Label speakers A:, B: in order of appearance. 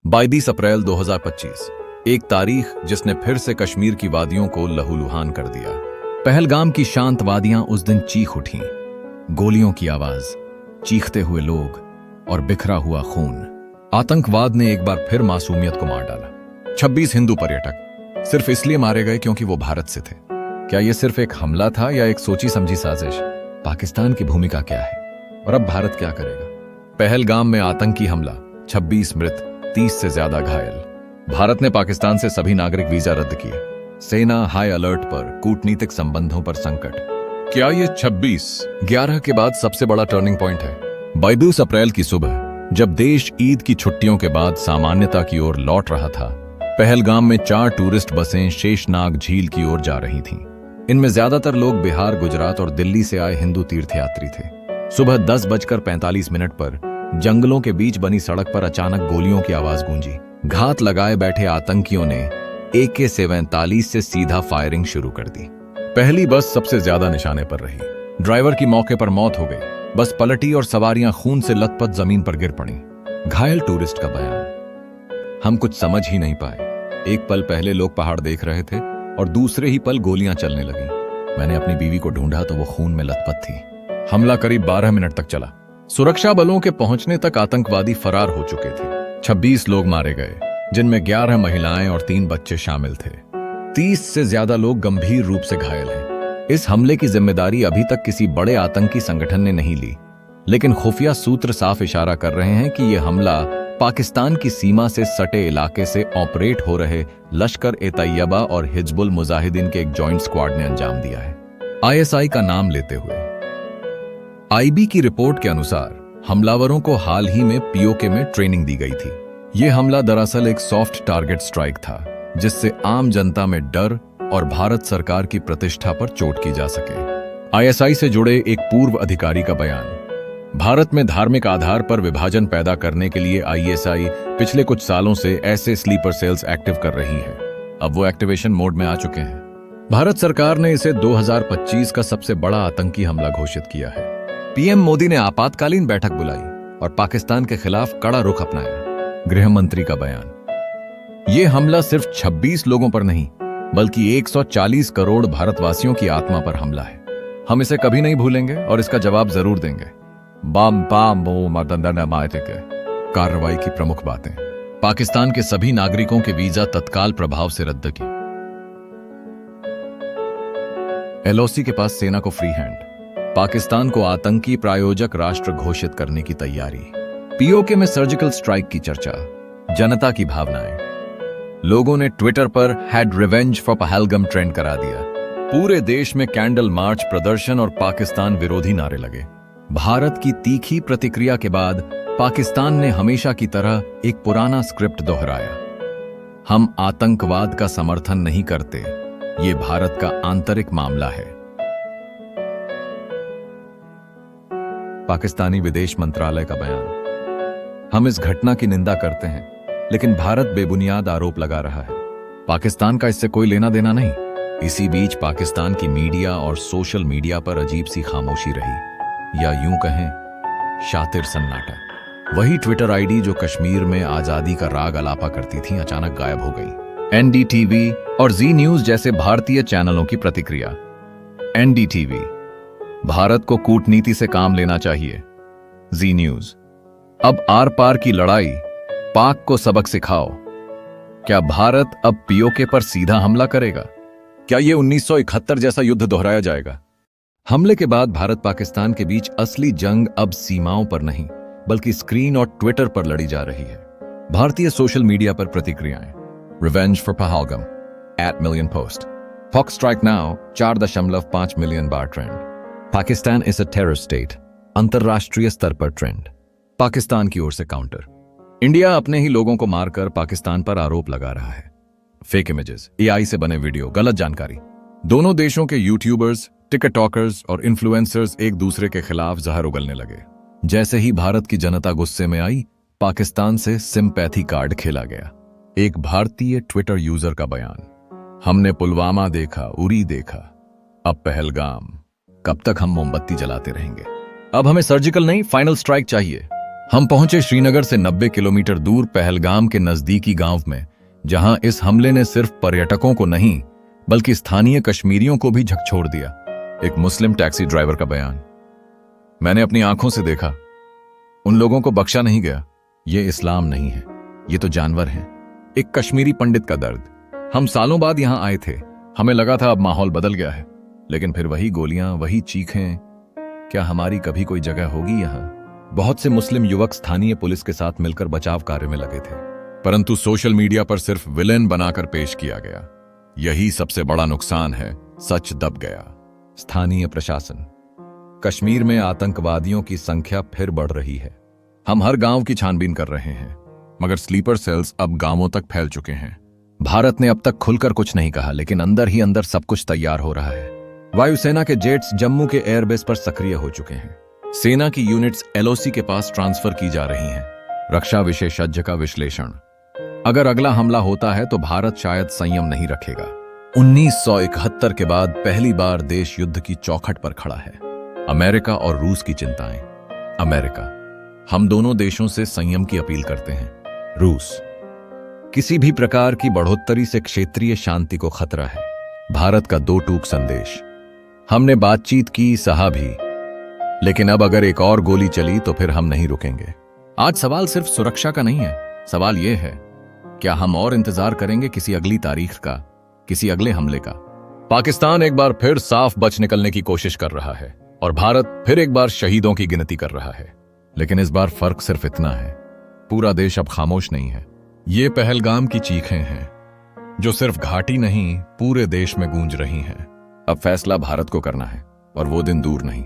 A: 22 अप्रैल 2025, एक तारीख जिसने फिर से कश्मीर की वादियों को लहूलुहान कर दिया। पहलगाम की शांत वादियां उस दिन चीख उठीं। गोलियों की आवाज, चीखते हुए लोग और बिखरा हुआ खून। आतंकवाद ने एक बार फिर मासूमियत को मार डाला। 26 हिंदू पर्यटक सिर्फ इसलिए मारे गए क्योंकि वो भारत से थे। क्या यह सिर्फ एक हमला था या एक सोची समझी साजिश? पाकिस्तान की भूमिका क्या है और अब भारत क्या करेगा? पहलगाम में आतंकी हमला, 26 मृत, 30 से ज्यादा घायल। भारत ने पाकिस्तान से सभी नागरिक वीजा रद्द किए। सेना हाई अलर्ट पर, कूटनीतिक संबंधों पर संकट। क्या ये 26/11 के बाद सबसे बड़ा टर्निंग पॉइंट है? 22 अप्रैल की सुबह जब देश ईद की छुट्टियों के बाद सामान्यता की ओर लौट रहा था, पहलगाम में 4 टूरिस्ट बसें शेषनाग झील की ओर जा रही थीं। इनमें ज्यादातर लोग बिहार, गुजरात और दिल्ली से आए हिंदू तीर्थयात्री थे। सुबह 10:45 पर जंगलों के बीच बनी सड़क पर अचानक गोलियों की आवाज गूंजी। घात लगाए बैठे आतंकियों ने AK-47 से सीधा फायरिंग शुरू कर दी। पहली बस सबसे ज्यादा निशाने पर रही। ड्राइवर की मौके पर मौत हो गई। बस पलटी और सवारियां खून से लथपथ जमीन पर गिर पड़ी। घायल टूरिस्ट का बयान, हम कुछ समझ ही नहीं पाए। एक पल पहले लोग पहाड़ देख रहे थे और दूसरे ही पल गोलियां चलने लगीं। मैंने अपनी बीवी को ढूंढा तो वो खून में लथपथ थी। हमला करीब 12 मिनट तक चला। सुरक्षा बलों के पहुंचने तक आतंकवादी फरार हो चुके थे। 26 लोग मारे गए, जिनमें 11 महिलाएं और 3 बच्चे शामिल थे। 30 से ज्यादा लोग गंभीर रूप से घायल हैं। इस हमले की जिम्मेदारी अभी तक किसी बड़े आतंकी संगठन ने नहीं ली, लेकिन खुफिया सूत्र साफ इशारा कर रहे हैं कि यह हमला पाकिस्तान की सीमा से सटे इलाके से ऑपरेट हो रहे लश्कर-ए-तैयबा और हिजबुल मुजाहिदीन के एक जॉइंट स्क्वाड ने अंजाम दिया है। ISI का नाम लेते हुए IB की रिपोर्ट के अनुसार हमलावरों को हाल ही में POK में ट्रेनिंग दी गई थी। यह हमला दरअसल एक सॉफ्ट टारगेट स्ट्राइक था, जिससे आम जनता में डर और भारत सरकार की प्रतिष्ठा पर चोट की जा सके। ISI से जुड़े एक पूर्व अधिकारी का बयान, भारत में धार्मिक आधार पर विभाजन पैदा करने के लिए ISI पिछले कुछ सालों से ऐसे स्लीपर सेल्स एक्टिव कर रही है। अब वो एक्टिवेशन मोड में आ चुके हैं। भारत सरकार ने इसे 2025 का सबसे बड़ा आतंकी हमला घोषित किया है। PM मोदी ने आपातकालीन बैठक बुलाई और पाकिस्तान के खिलाफ कड़ा रुख अपनाया। गृह मंत्री का बयान, यह हमला सिर्फ 26 लोगों पर नहीं, बल्कि 140 करोड़ भारतवासियों की आत्मा पर हमला है। हम इसे कभी नहीं भूलेंगे और इसका जवाब जरूर देंगे। कार्रवाई की प्रमुख बातें, पाकिस्तान के सभी नागरिकों के वीजा तत्काल प्रभाव से रद्द की। LOC के पास सेना को फ्री हैंड। पाकिस्तान को आतंकी प्रायोजक राष्ट्र घोषित करने की तैयारी। POK में सर्जिकल स्ट्राइक की चर्चा। जनता की भावनाएं, लोगों ने ट्विटर पर #revenge for Pahalgam ट्रेंड करा दिया। पूरे देश में कैंडल मार्च, प्रदर्शन और पाकिस्तान विरोधी नारे लगे। भारत की तीखी प्रतिक्रिया के बाद पाकिस्तान ने हमेशा की तरह एक पुराना स्क्रिप्ट दोहराया, हम आतंकवाद का समर्थन नहीं करते, ये भारत का आंतरिक मामला है। पाकिस्तानी विदेश मंत्रालय का बयान, हम इस घटना की निंदा करते हैं, लेकिन भारत बेबुनियाद आरोप लगा रहा है। पाकिस्तान का इससे कोई लेना देना नहीं। इसी बीच पाकिस्तान की मीडिया और सोशल मीडिया पर अजीब सी खामोशी रही, या यूं कहें शातिर सन्नाटा। वही ट्विटर ID जो कश्मीर में आजादी का राग अलापा करती थी, अचानक गायब हो गई। NDTV और जी न्यूज जैसे भारतीय चैनलों की प्रतिक्रिया। NDTV, भारत को कूटनीति से काम लेना चाहिए। जी न्यूज, अब आर पार की लड़ाई, पाक को सबक सिखाओ। क्या भारत अब POK पर सीधा हमला करेगा? क्या यह 1971 जैसा युद्ध दोहराया जाएगा? हमले के बाद भारत पाकिस्तान के बीच असली जंग अब सीमाओं पर नहीं, बल्कि स्क्रीन और ट्विटर पर लड़ी जा रही है। भारतीय सोशल मीडिया पर प्रतिक्रियाएं, revenge for Pahalgam @million post, Fox strike now 4.5 million bar trend. Pakistan is a terror state, अंतरराष्ट्रीय स्तर पर ट्रेंड। पाकिस्तान की ओर से काउंटर, इंडिया अपने ही लोगों को मारकर पाकिस्तान पर आरोप लगा रहा है। फेक इमेजेस, AI से बने वीडियो, गलत जानकारी। दोनों देशों के यूट्यूबर्स, टिकटॉकर्स और इन्फ्लुएंसर्स एक दूसरे के खिलाफ जहर उगलने लगे। जैसे ही भारत की जनता गुस्से में आई, पाकिस्तान से सिंपैथी कार्ड खेला गया। एक भारतीय ट्विटर यूजर का बयान, हमने पुलवामा देखा, उरी देखा, अब पहलगाम। कब तक हम मोमबत्ती जलाते रहेंगे? अब हमें सर्जिकल नहीं, फाइनल स्ट्राइक चाहिए। हम पहुंचे श्रीनगर से 90 किलोमीटर दूर पहलगाम के नजदीकी गांव में, जहां इस हमले ने सिर्फ पर्यटकों को नहीं बल्कि स्थानीय कश्मीरियों को भी झकझोर दिया। एक मुस्लिम टैक्सी ड्राइवर का बयान, मैंने अपनी आंखों से देखा, उन लोगों को बख्शा नहीं गया। ये इस्लाम नहीं है, ये तो जानवर हैं। एक कश्मीरी पंडित का दर्द, हम सालों बाद यहां आए थे, हमें लगा था अब माहौल बदल गया है, लेकिन फिर वही गोलियां, वही चीखें। क्या हमारी कभी कोई जगह होगी यहां? बहुत से मुस्लिम युवक स्थानीय पुलिस के साथ मिलकर बचाव कार्य में लगे थे, परंतु सोशल मीडिया पर सिर्फ विलेन बनाकर पेश किया गया। यही सबसे बड़ा नुकसान है, सच दब गया। स्थानीय प्रशासन, कश्मीर में आतंकवादियों की संख्या फिर बढ़ रही है। हम हर गांव की छानबीन कर रहे हैं, मगर स्लीपर सेल्स अब गांवों तक फैल चुके हैं। भारत ने अब तक खुलकर कुछ नहीं कहा, लेकिन अंदर ही अंदर सब कुछ तैयार हो रहा है। वायुसेना के जेट्स जम्मू के एयरबेस पर सक्रिय हो चुके हैं। सेना की यूनिट्स एलओसी के पास ट्रांसफर की जा रही हैं। रक्षा विशेषज्ञ का विश्लेषण, अगर अगला हमला होता है तो भारत शायद संयम नहीं रखेगा। 1971 के बाद पहली बार देश युद्ध की चौखट पर खड़ा है। अमेरिका और रूस की चिंताएं। अमेरिका, हम दोनों देशों से संयम की अपील करते हैं। रूस, किसी भी प्रकार की बढ़ोतरी से क्षेत्रीय शांति को खतरा है। भारत का दो टूक संदेश, हमने बातचीत की, सहा भी, लेकिन अब अगर एक और गोली चली तो फिर हम नहीं रुकेंगे। आज सवाल सिर्फ सुरक्षा का नहीं है, सवाल यह है, क्या हम और इंतजार करेंगे किसी अगली तारीख का, किसी अगले हमले का? पाकिस्तान एक बार फिर साफ बच निकलने की कोशिश कर रहा है और भारत फिर एक बार शहीदों की गिनती कर रहा है। लेकिन इस बार फर्क सिर्फ इतना है, पूरा देश अब खामोश नहीं है। ये पहलगाम की चीखें हैं जो सिर्फ घाटी नहीं पूरे देश में गूंज रही हैं। अब फैसला भारत को करना है और वो दिन दूर नहीं।